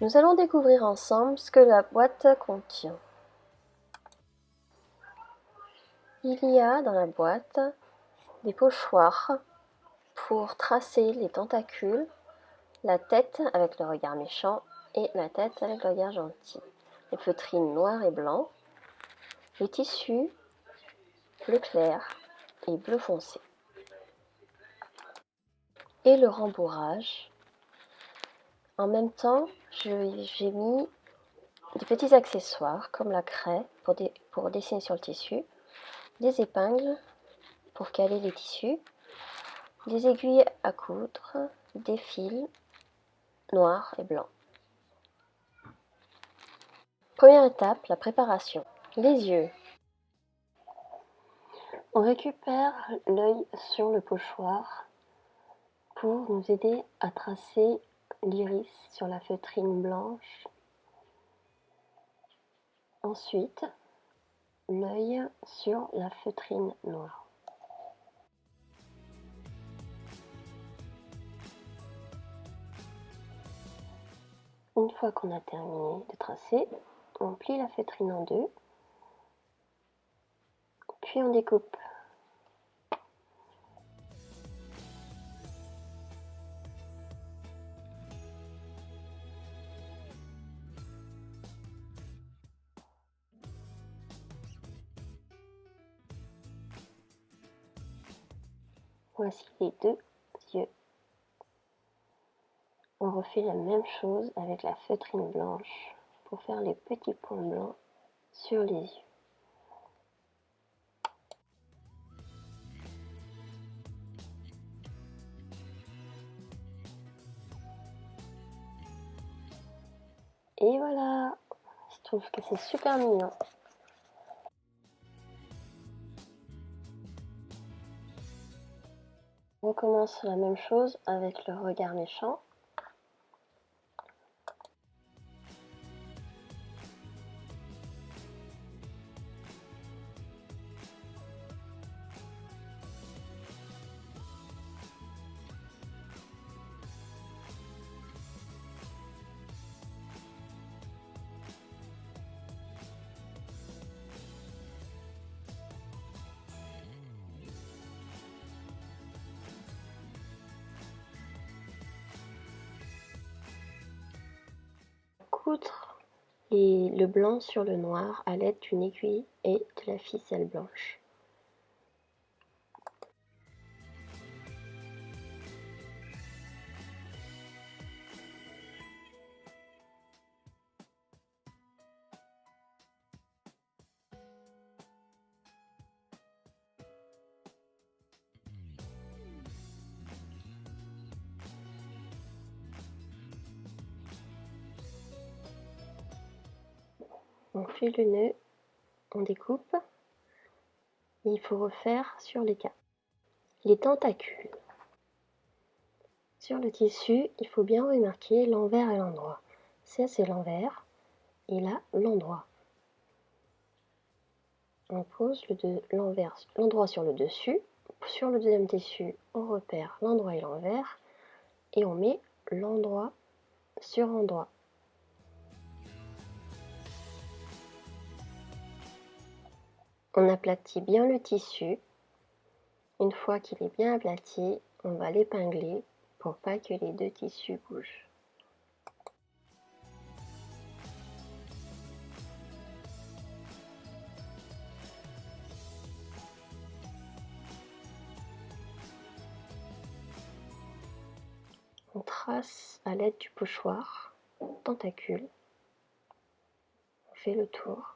Nous allons découvrir ensemble ce que la boîte contient. Il y a dans la boîte des pochoirs pour tracer les tentacules, la tête avec le regard méchant et la tête avec le regard gentil. Les feutrines noir et blanc, les tissus bleu clair et bleu foncé. Et le rembourrage. En même temps, j'ai mis des petits accessoires comme la craie pour dessiner sur le tissu, des épingles pour caler les tissus, des aiguilles à coudre, des fils noirs et blancs. Première étape, la préparation. Les yeux. On récupère l'œil sur le pochoir pour nous aider à tracer l'iris sur la feutrine blanche. Ensuite, l'œil sur la feutrine noire. Une fois qu'on a terminé de tracer, on plie la feutrine en deux, puis on découpe. Voici les deux yeux. On refait la même chose avec la feutrine blanche pour faire les petits points blancs sur les yeux. Et voilà, je trouve que c'est super mignon. On recommence la même chose avec le regard méchant. Coudre le blanc sur le noir à l'aide d'une aiguille et de la ficelle blanche. On fait le nœud, on découpe, et il faut refaire sur les cas. Les tentacules. Sur le tissu, il faut bien remarquer l'envers et l'endroit. Ça, c'est l'envers, et là, l'endroit. On pose l'endroit sur le dessus. Sur le deuxième tissu, on repère l'endroit et l'envers, et on met l'endroit sur endroit. On aplatit bien le tissu. Une fois qu'il est bien aplati, on va l'épingler pour pas que les deux tissus bougent. On trace à l'aide du pochoir, tentacule. On fait le tour.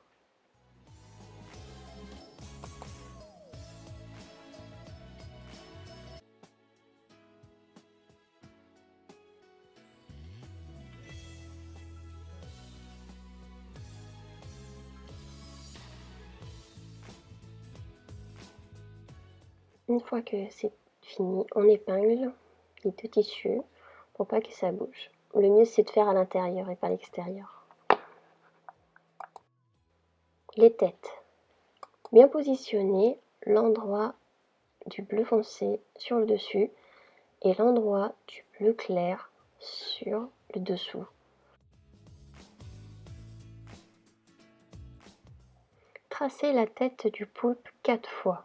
Une fois que c'est fini, on épingle les deux tissus pour pas que ça bouge. Le mieux c'est de faire à l'intérieur et pas à l'extérieur. Les têtes. Bien positionner l'endroit du bleu foncé sur le dessus et l'endroit du bleu clair sur le dessous. tracer la tête du poulpe 4 fois.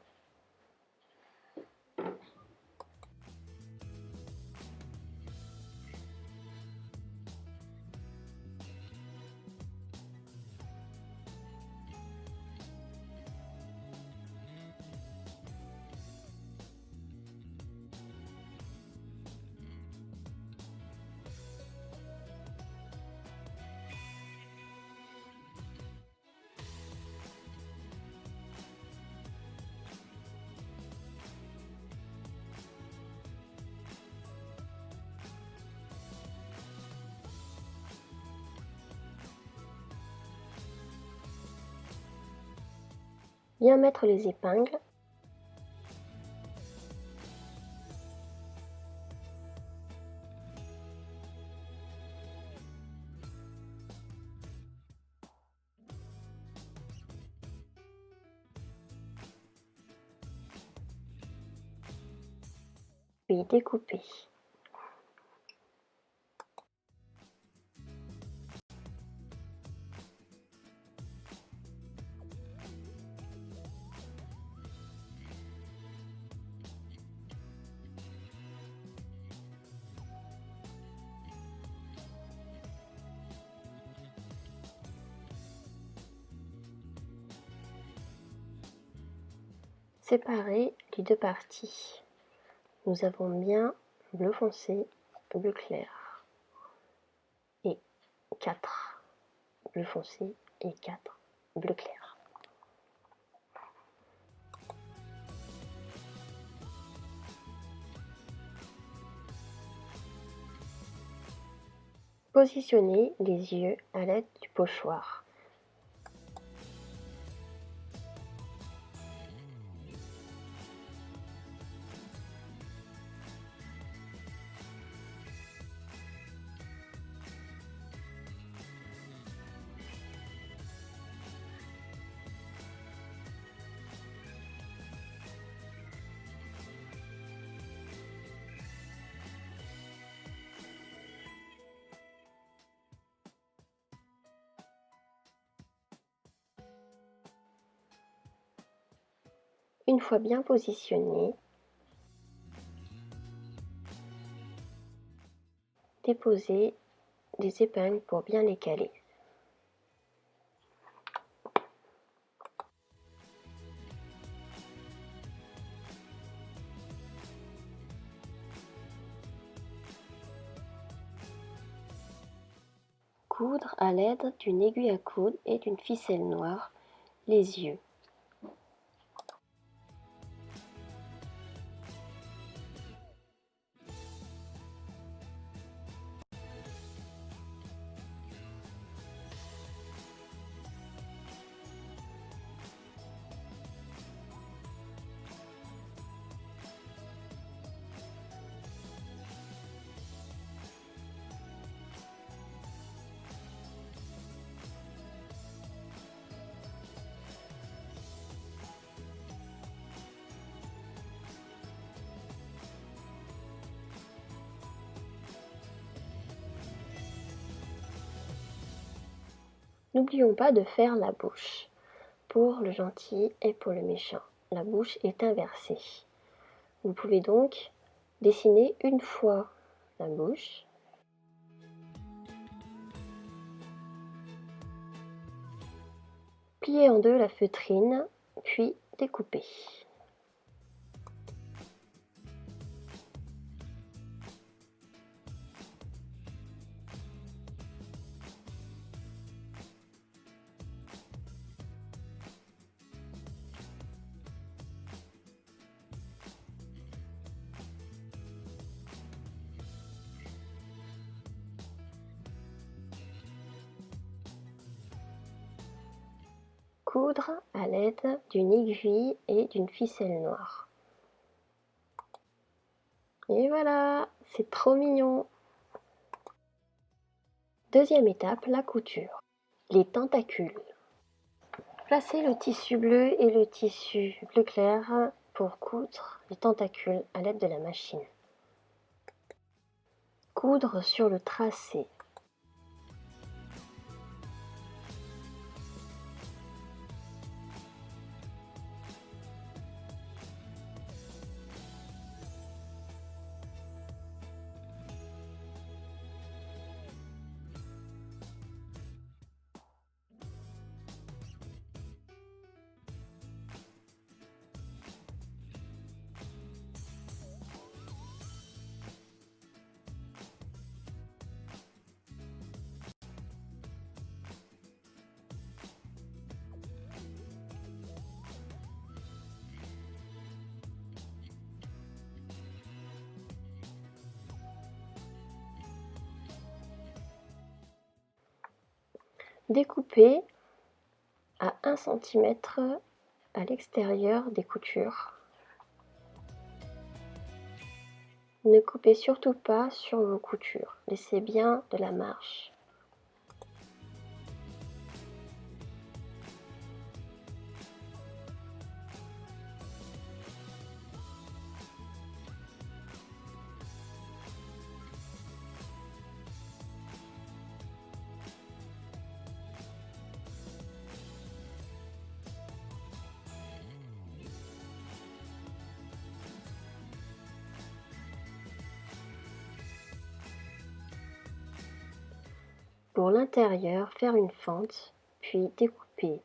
Bien mettre les épingles. Puis découper. Séparer les deux parties. Nous avons bien bleu foncé, bleu clair et 4 bleu foncé et 4 bleu clair. Positionnez les yeux à l'aide du pochoir. Une fois bien positionné, déposez des épingles pour bien les caler. Coudre à l'aide d'une aiguille à coudre et d'une ficelle noire les yeux. N'oublions pas de faire la bouche. Pour le gentil et pour le méchant, la bouche est inversée. Vous pouvez donc dessiner une fois la bouche. Plier en deux la feutrine, puis découper. Coudre à l'aide d'une aiguille et d'une ficelle noire. Et voilà, c'est trop mignon. Deuxième étape, la couture. Les tentacules. Placez le tissu bleu et le tissu bleu clair pour coudre les tentacules à l'aide de la machine. Coudre sur le tracé. Découpez à 1 cm à l'extérieur des coutures. Ne coupez surtout pas sur vos coutures, laissez bien de la marge. Pour l'intérieur, faire une fente, puis découper.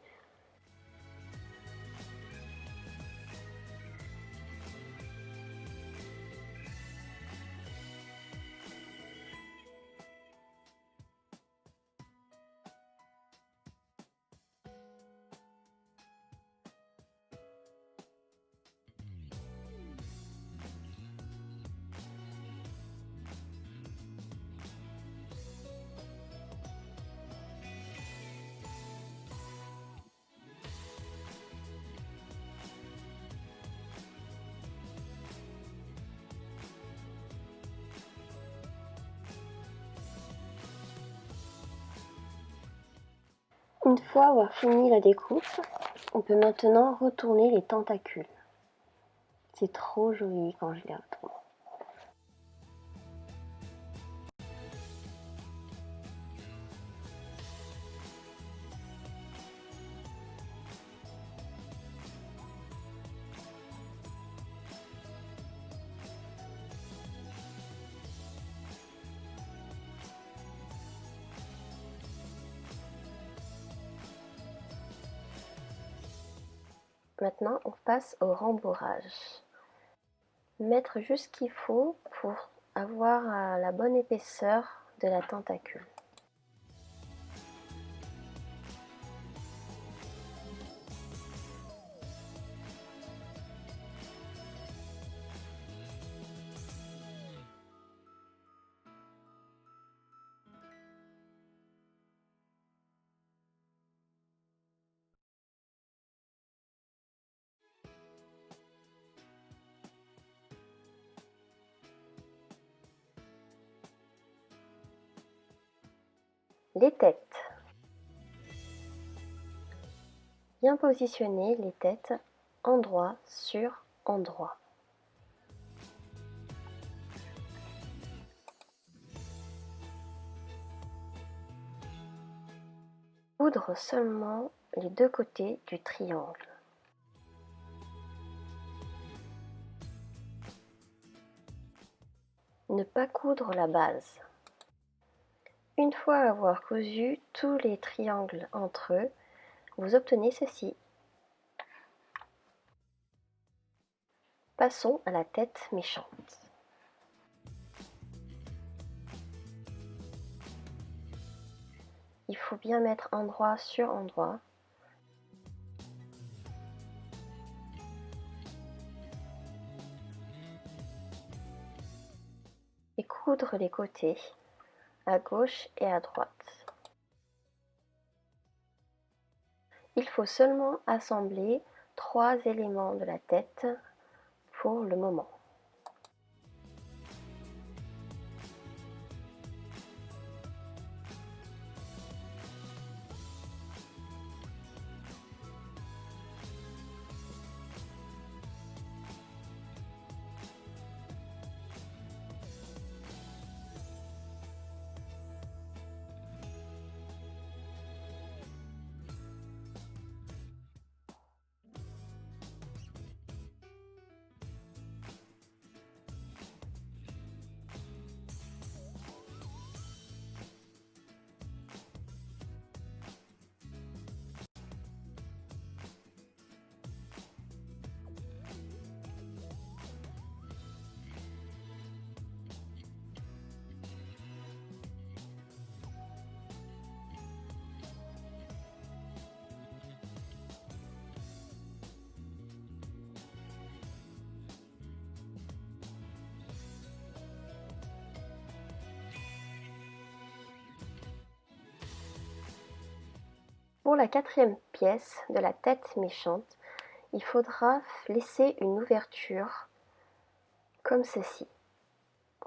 Une fois avoir fini la découpe, on peut maintenant retourner les tentacules. C'est trop joli quand je les retourne. Maintenant, on passe au rembourrage. Mettre juste ce qu'il faut pour avoir la bonne épaisseur de la tentacule. Les têtes. Bien positionner les têtes endroit sur endroit. Coudre seulement les deux côtés du triangle. Ne pas coudre la base. Une fois avoir cousu tous les triangles entre eux, vous obtenez ceci. Passons à la tête méchante. Il faut bien mettre endroit sur endroit. Et coudre les côtés, à gauche et à droite. Il faut seulement assembler 3 éléments de la tête pour le moment. Pour la quatrième pièce de la tête méchante, il faudra laisser une ouverture comme ceci.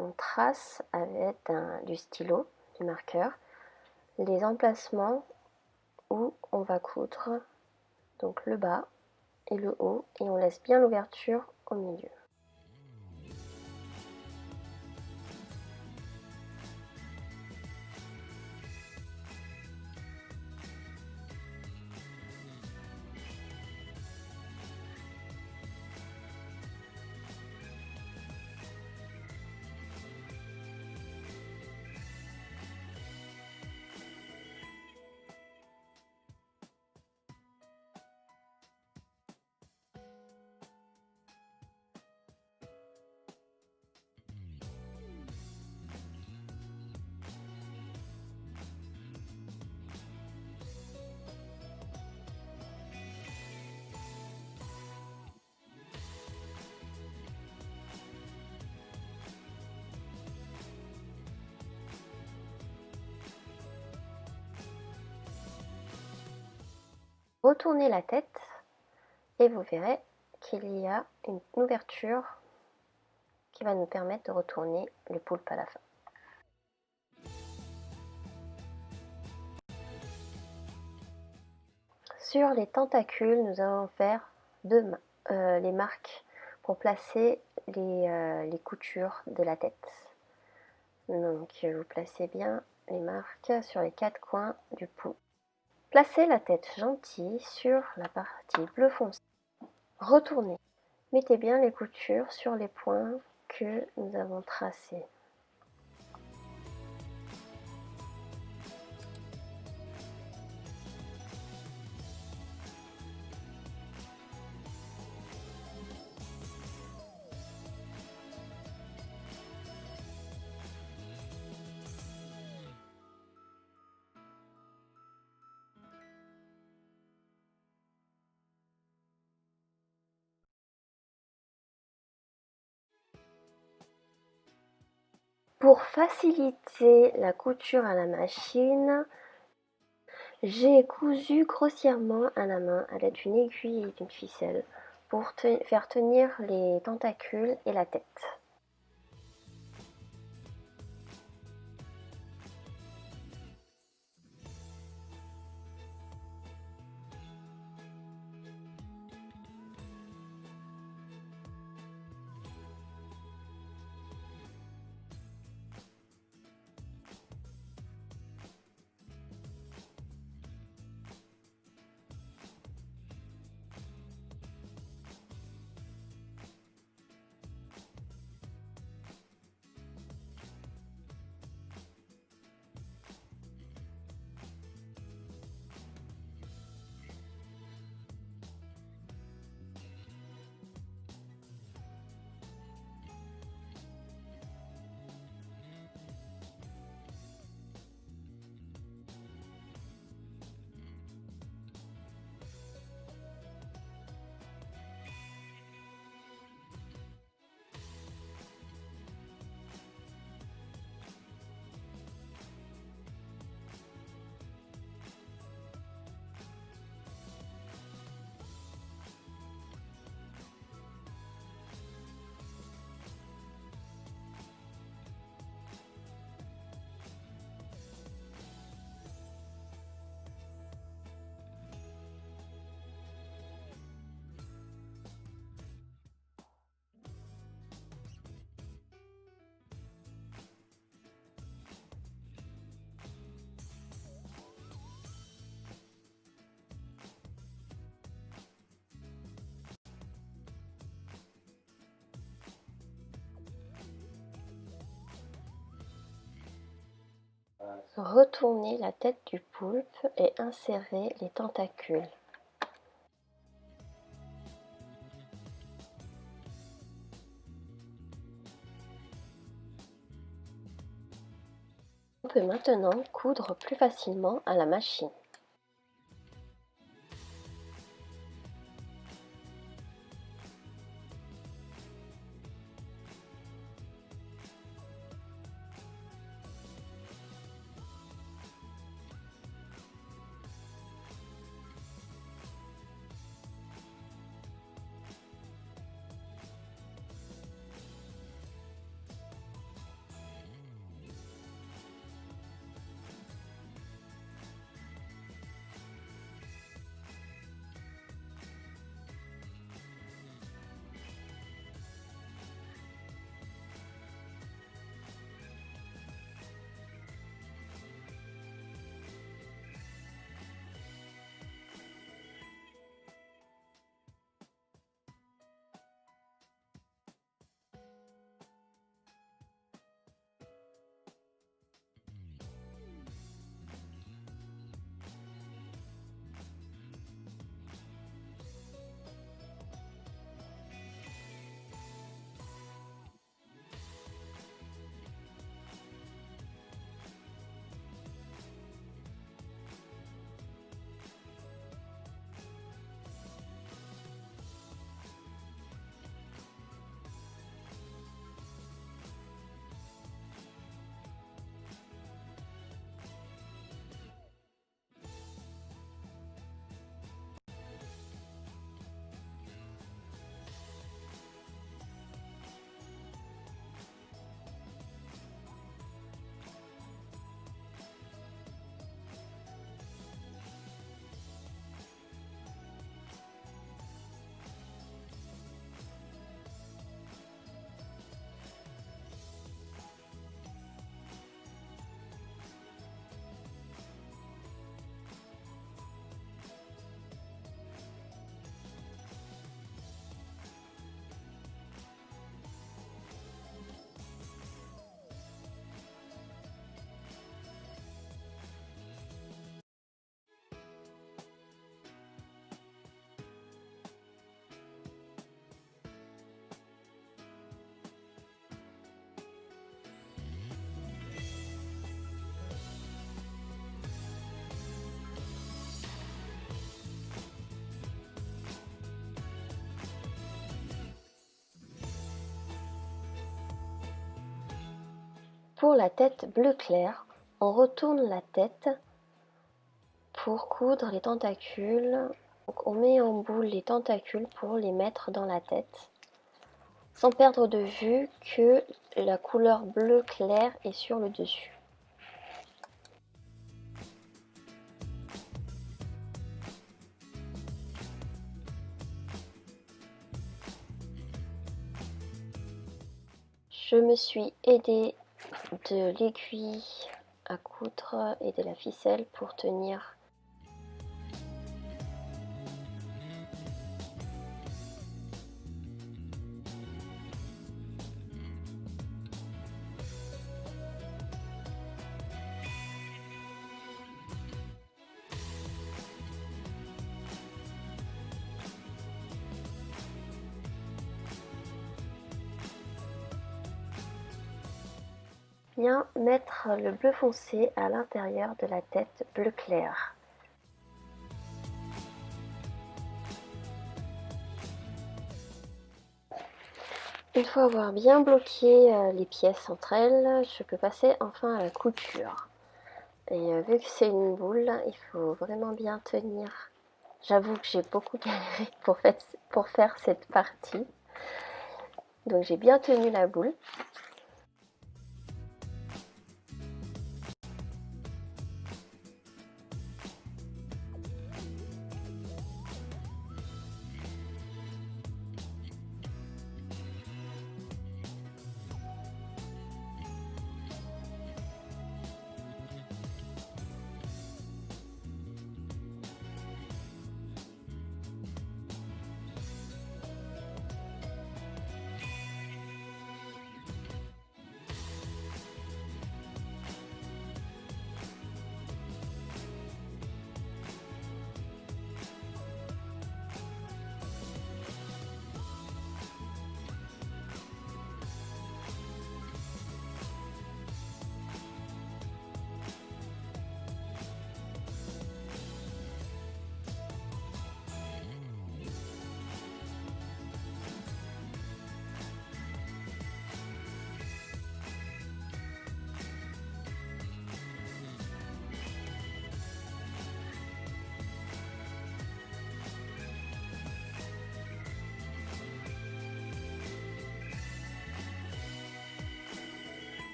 On trace avec du stylo, du marqueur, les emplacements où on va coudre, donc le bas et le haut, et on laisse bien l'ouverture au milieu. Retournez la tête et vous verrez qu'il y a une ouverture qui va nous permettre de retourner le poulpe à la fin. Sur les tentacules, nous allons faire les marques pour placer les coutures de la tête. Donc vous placez bien les marques sur les 4 coins du pouls. Placez la tête gentille sur la partie bleu foncé. Retournez. Mettez bien les coutures sur les points que nous avons tracés. Pour faciliter la couture à la machine, j'ai cousu grossièrement à la main à l'aide d'une aiguille et d'une ficelle pour faire tenir les tentacules et la tête. Retournez la tête du poulpe et insérez les tentacules. On peut maintenant coudre plus facilement à la machine. Pour la tête bleu clair, on retourne la tête pour coudre les tentacules. Donc on met en boule les tentacules pour les mettre dans la tête, sans perdre de vue que la couleur bleu clair est sur le dessus. Je me suis aidée de l'aiguille à coudre et de la ficelle pour tenir. Bien mettre le bleu foncé à l'intérieur de la tête bleu clair. Une fois avoir bien bloqué les pièces entre elles, je peux passer enfin à la couture. Et vu que c'est une boule, il faut vraiment bien tenir. J'avoue que j'ai beaucoup galéré pour faire cette partie. Donc j'ai bien tenu la boule.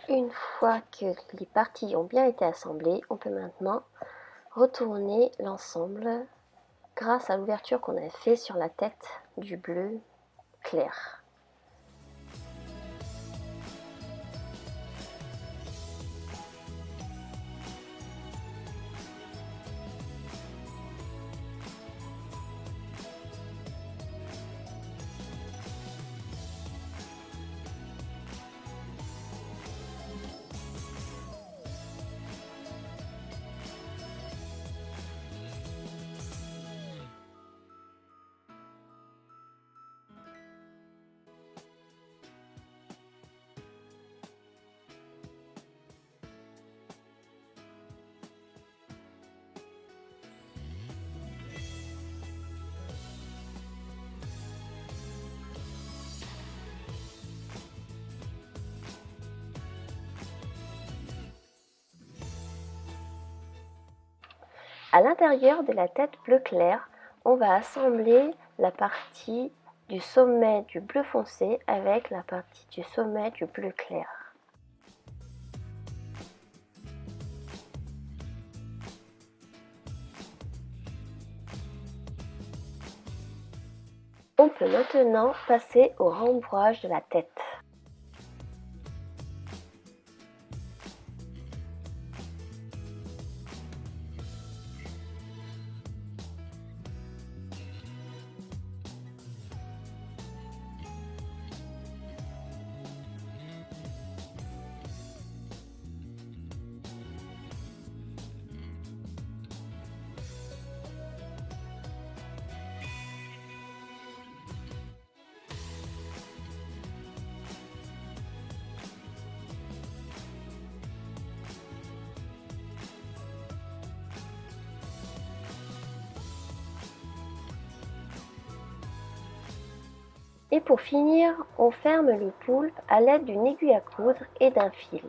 Une fois que les parties ont bien été assemblées, on peut maintenant retourner l'ensemble grâce à l'ouverture qu'on a fait sur la tête du bleu clair. À l'intérieur de la tête bleu clair, on va assembler la partie du sommet du bleu foncé avec la partie du sommet du bleu clair. On peut maintenant passer au rembrage de la tête. Et pour finir, on ferme le poulpe à l'aide d'une aiguille à coudre et d'un fil.